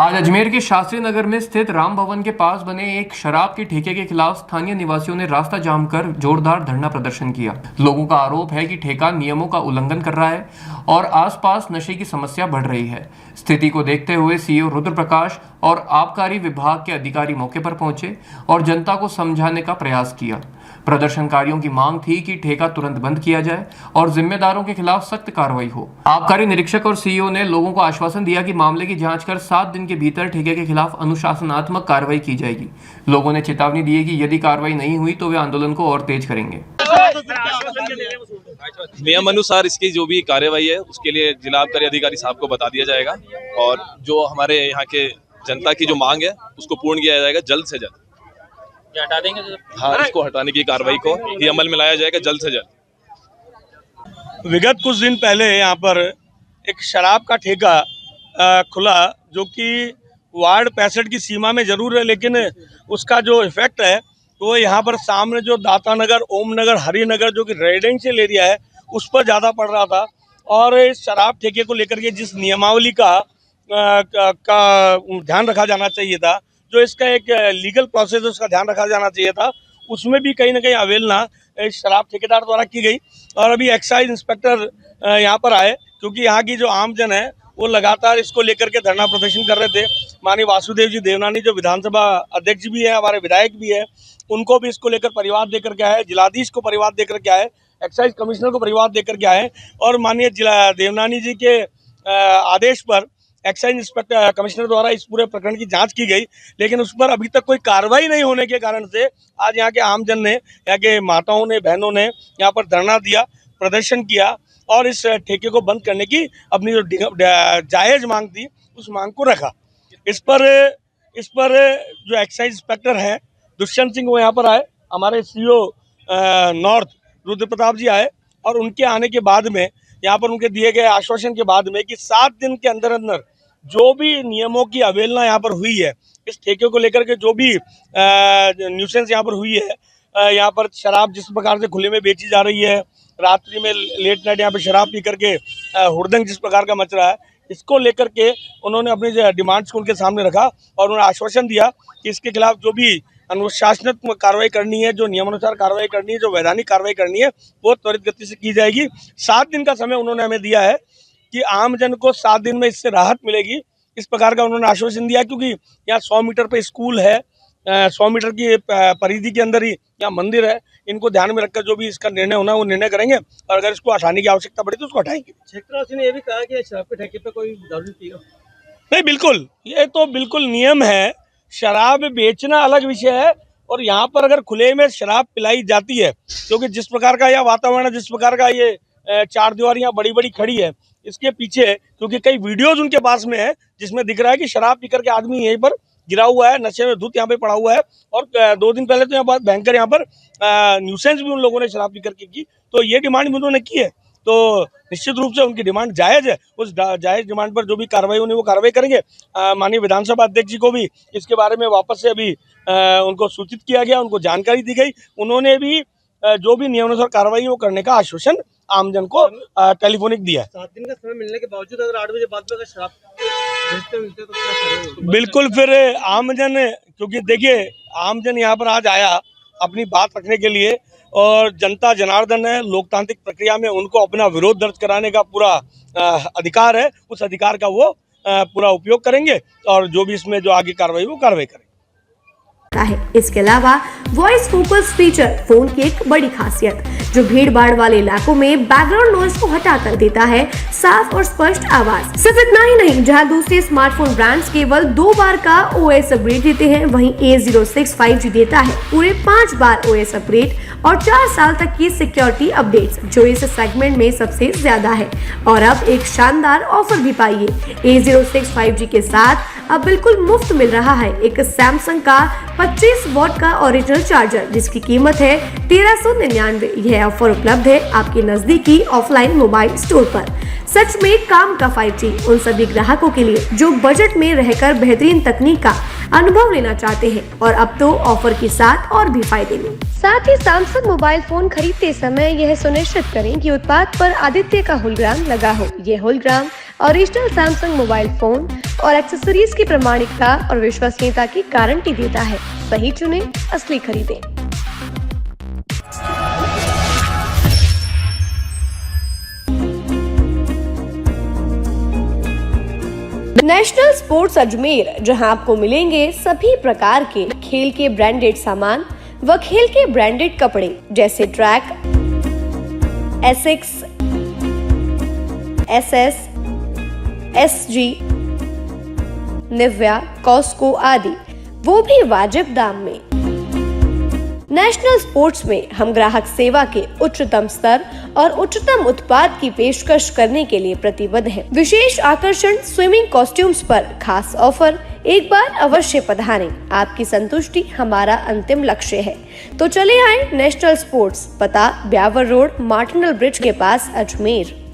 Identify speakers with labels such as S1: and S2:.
S1: आज अजमेर के शास्त्री नगर में स्थित राम भवन के पास बने एक शराब के ठेके के खिलाफ स्थानीय निवासियों ने रास्ता जाम कर जोरदार धरना प्रदर्शन किया। लोगों का आरोप है कि ठेका नियमों का उल्लंघन कर रहा है और आसपास नशे की समस्या बढ़ रही है। स्थिति को देखते हुए सीईओ रुद्र प्रकाश और आबकारी विभाग के अधिकारी मौके पर पहुंचे और जनता को समझाने का प्रयास किया। प्रदर्शनकारियों की मांग थी कि ठेका तुरंत बंद किया जाए और जिम्मेदारों के खिलाफ सख्त कार्रवाई हो। आबकारी निरीक्षक और सीईओ ने लोगों को आश्वासन दिया कि मामले की जांच कर 7 दिन के भीतर ठेके के खिलाफ अनुशासनात्मक कार्रवाई की जाएगी। लोगों ने चेतावनी दी है कि यदि कार्रवाई नहीं हुई तो वे आंदोलन को और तेज करेंगे।
S2: नियम अनुसार इसकी जो भी कार्रवाई है उसके लिए जिला आबकारी अधिकारी साहब को बता दिया जाएगा और जो हमारे यहाँ के जनता की जो मांग है उसको पूर्ण किया जाएगा जल्द से जल्द।
S3: हटा देंगे
S2: हाँ, इसको हटाने की कार्रवाई को ये अमल में लाया जाएगा जल्द से जल्द।
S4: विगत कुछ दिन पहले यहाँ पर एक शराब का ठेका खुला जो कि वार्ड 65 की सीमा में जरूर है, लेकिन उसका जो इफेक्ट है तो यहाँ पर सामने जो दाता नगर, ओम नगर, हरिनगर जो कि रेजिडेंशियल एरिया है उस पर ज़्यादा पड़ रहा था। और इस शराब ठेके को लेकर के जिस नियमावली का ध्यान रखा जाना चाहिए था, जो इसका एक लीगल प्रोसेस है उसका ध्यान रखा जाना चाहिए था, उसमें भी कहीं ना कहीं अवहेलना शराब ठेकेदार द्वारा की गई। और अभी एक्साइज इंस्पेक्टर यहाँ पर आए क्योंकि यहाँ की जो आमजन है वो लगातार इसको लेकर के धरना प्रदर्शन कर रहे थे। माननीय वासुदेव जी देवनानी जो विधानसभा अध्यक्ष भी है, हमारे विधायक भी है, उनको भी इसको लेकर परिवाद देकर के आए, जिलाधीश को परिवाद देकर के आए, एक्साइज कमिश्नर को परिवाद देकर के आए। और माननीय जिला देवनानी जी के आदेश पर एक्साइज इंस्पेक्टर कमिश्नर द्वारा इस पूरे प्रकरण की जांच की गई, लेकिन उस पर अभी तक कोई कार्रवाई नहीं होने के कारण से आज यहाँ के आमजन ने, यहाँ के माताओं ने, बहनों ने यहाँ पर धरना दिया, प्रदर्शन किया और इस ठेके को बंद करने की अपनी जो जायज़ मांग थी उस मांग को रखा। इस पर जो एक्साइज इंस्पेक्टर हैं दुष्यंत सिंह वो यहाँ पर आए, हमारे सीईओ नॉर्थ रुद्र प्रताप जी आए और उनके आने के बाद में यहाँ पर उनके दिए गए आश्वासन के बाद में कि 7 दिन के अंदर अंदर जो भी नियमों की अवहेलना यहाँ पर हुई है, इस ठेके को लेकर के जो भी न्यूसेंस यहाँ पर हुई है, यहाँ पर शराब जिस प्रकार से खुले में बेची जा रही है, रात्रि में लेट नाइट यहाँ पे शराब पी करके हुड़दंग जिस प्रकार का मच रहा है, इसको लेकर के उन्होंने अपनी डिमांड्स को उनके सामने रखा और उन्होंने आश्वासन दिया कि इसके खिलाफ जो भी अनुशासनात्मक कार्रवाई करनी है, जो नियमानुसार कार्रवाई करनी है, जो वैधानिक कार्रवाई करनी है, वो त्वरित गति से की जाएगी। 7 दिन का समय उन्होंने हमें दिया है कि आमजन को 7 दिन में इससे राहत मिलेगी, इस प्रकार का उन्होंने आश्वासन दिया। क्योंकि यहाँ 100 मीटर पे स्कूल है, 100 मीटर की परिधि के अंदर ही यहाँ मंदिर है, इनको ध्यान में रखकर जो भी इसका निर्णय होना है वो निर्णय करेंगे और अगर इसको हटाने की आवश्यकता पड़ी तो उसको हटाएंगे।
S3: क्षेत्रवासी ने यह भी कहा कि शराब के ठेके पे कोई दारू पिएगा
S4: नहीं, बिल्कुल, ये तो बिल्कुल नियम है। शराब बेचना अलग विषय है और यहाँ पर अगर खुले में शराब पिलाई जाती है, क्योंकि जिस प्रकार का यह वातावरण है, जिस प्रकार का ये 4 दीवार यहाँ बड़ी बड़ी खड़ी है, इसके पीछे क्योंकि कई वीडियोज उनके पास में है जिसमें दिख रहा है कि शराब पीकर के आदमी यहीं पर गिरा हुआ है, नशे में धुत यहाँ पे पड़ा हुआ है। और 2 दिन पहले तो यहाँ पर भयंकर यहाँ पर न्यूसेंस भी उन लोगों ने शराब पीकर के की, तो ये डिमांड भी उन्होंने की है। तो निश्चित रूप से उनकी डिमांड जायज़ है, उस जायज़ डिमांड पर जो भी कार्रवाई होनी वो कार्रवाई करेंगे। माननीय विधानसभा अध्यक्ष जी को भी इसके बारे में वापस से अभी उनको सूचित किया गया, उनको जानकारी दी गई। उन्होंने भी जो भी नियमानुसार कार्रवाई है वो करने का आश्वासन आमजन को टेलीफोनिक दिया है।
S3: 7 दिन का समय मिलने के बावजूद अगर 8 बजे बाद में अगर शराब मिलते तो क्या करेंगे?
S4: बिल्कुल, फिर आमजन, क्योंकि देखिए आमजन यहाँ पर आज आया अपनी बात रखने के लिए और जनता जनार्दन है, लोकतांत्रिक प्रक्रिया में उनको अपना विरोध दर्ज कराने का पूरा अधिकार है, उस अधिकार का वो पूरा उपयोग करेंगे और जो भी इसमें जो आगे कार्रवाई वो कार्रवाई करेंगे।
S5: इसके अलावा वॉइस फोकस फीचर फोन की एक बड़ी खासियत, जो भीड़ भाड़ वाले इलाकों में बैकग्राउंड नॉइज को हटा कर देता है साफ और स्पष्ट आवाज। सिर्फ इतना ही नहीं, जहां दूसरे स्मार्टफोन ब्रांड्स केवल 2 बार का OS अपग्रेड देते हैं, वहीं A06 5G देता है पूरे 5 बार OS अपग्रेड और 4 साल तक की सिक्योरिटी अपडेट्स, जो इस सेगमेंट में सबसे ज्यादा है। और अब एक शानदार ऑफर भी पाइए, A06 5G के साथ अब बिल्कुल मुफ्त मिल रहा है एक सैमसंग का 25 वॉट का ओरिजिनल चार्जर, जिसकी कीमत है 1399। यह ऑफर उपलब्ध है आपके नजदीकी ऑफलाइन मोबाइल स्टोर पर। सच में काम का 5G उन सभी ग्राहकों के लिए जो बजट में रहकर बेहतरीन तकनीक का अनुभव लेना चाहते हैं, और अब तो ऑफर के साथ और भी फायदे में। साथ ही सैमसंग मोबाइल फोन खरीदते समय यह सुनिश्चित करें कि उत्पाद पर आदित्य का होलोग्राम लगा हो। यह hologram original Samsung mobile phone और एक्सेसरीज की प्रामाणिकता और विश्वसनीयता की गारंटी देता है। सही चुनें, असली खरीदें। नेशनल स्पोर्ट्स अजमेर, जहां आपको मिलेंगे सभी प्रकार के खेल के ब्रांडेड सामान व खेल के ब्रांडेड कपड़े जैसे track, Asics, SS, SG, Nivia, Cosco आदि, वो भी वाजिब दाम में। नेशनल स्पोर्ट्स में हम ग्राहक सेवा के उच्चतम स्तर और उच्चतम उत्पाद की पेशकश करने के लिए प्रतिबद्ध हैं। विशेष आकर्षण स्विमिंग कॉस्ट्यूम्स पर खास ऑफर। एक बार अवश्य पधारें, आपकी संतुष्टि हमारा अंतिम लक्ष्य है। तो चले आए नेशनल स्पोर्ट्स, पता ब्यावर रोड, मार्टिनल ब्रिज के पास, अजमेर।